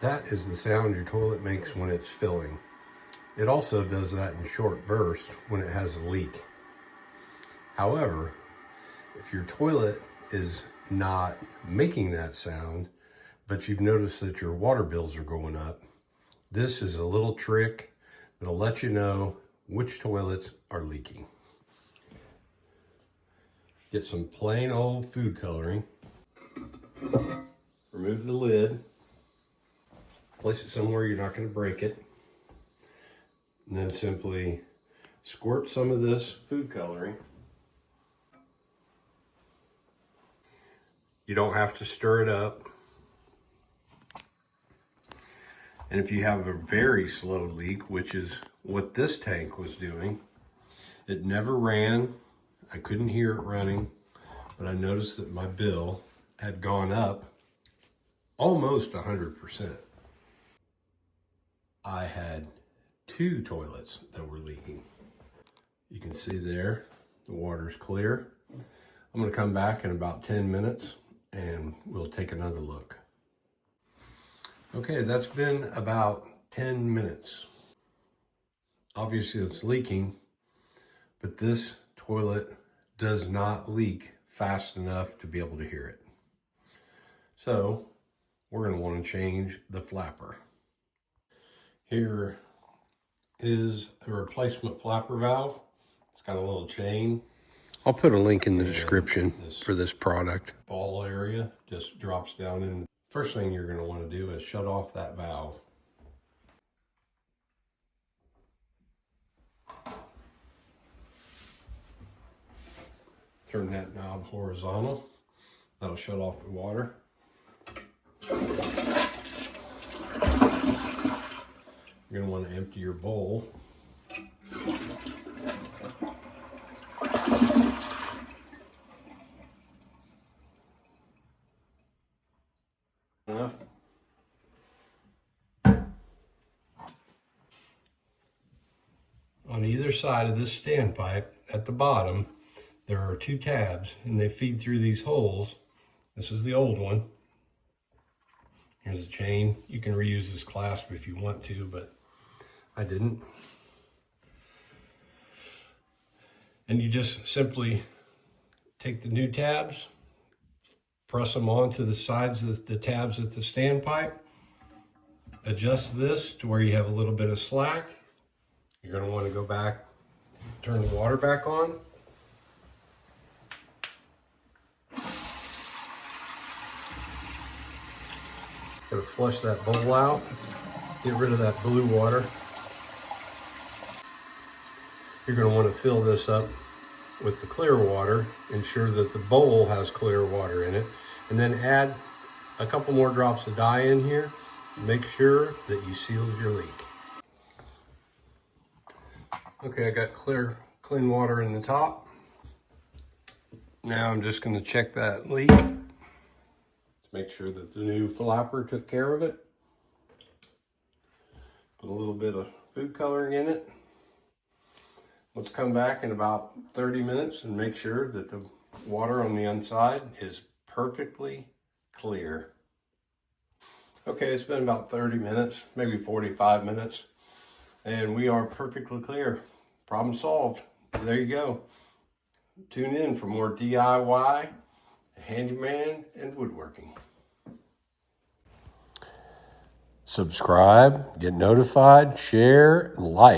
That is the sound your toilet makes when it's filling. It also does that in short bursts when it has a leak. However, if your toilet is not making that sound, but you've noticed that your water bills are going up, this is a little trick that'll let you know which toilets are leaking. Get some plain old food coloring. Remove the lid. Place it somewhere you're not going to break it. And then simply squirt some of this food coloring. You don't have to stir it up. And if you have a very slow leak, which is what this tank was doing, it never ran. I couldn't hear it running, but I noticed that my bill had gone up almost 100%. I had 2 toilets that were leaking. You can see there, the water's clear. I'm gonna come back in about 10 minutes and we'll take another look. Okay, that's been about 10 minutes. Obviously it's leaking, but this toilet does not leak fast enough to be able to hear it. So we're going to want to change the flapper. Here is a replacement flapper valve. It's got a little chain. I'll put a link in the description for this product. Ball area just drops down in. First thing you're going to want to do is shut off that valve. Turn that knob horizontal. That'll shut off the water. You're going to want to empty your bowl. Enough. On either side of this standpipe at the bottom, there are 2 tabs and they feed through these holes. This is the old one. Here's a chain. You can reuse this clasp if you want to, but I didn't. And you just simply take the new tabs, press them onto the sides of the tabs at the standpipe, adjust this to where you have a little bit of slack. You're going to want to go back, turn the water back on. Going to flush that bowl out, get rid of that blue water. You're going to want to fill this up with the clear water, ensure that the bowl has clear water in it, and then add a couple more drops of dye in here. Make sure that you sealed your leak. Okay, I got clean water in the top. Now I'm just going to check that leak to make sure that the new flapper took care of it. Put a little bit of food coloring in it. Let's come back in about 30 minutes and make sure that the water on the inside is perfectly clear. Okay, it's been about 30 minutes, maybe 45 minutes, and we are perfectly clear. Problem solved. There you go. Tune in for more DIY, handyman, and woodworking. Subscribe, get notified, share, like.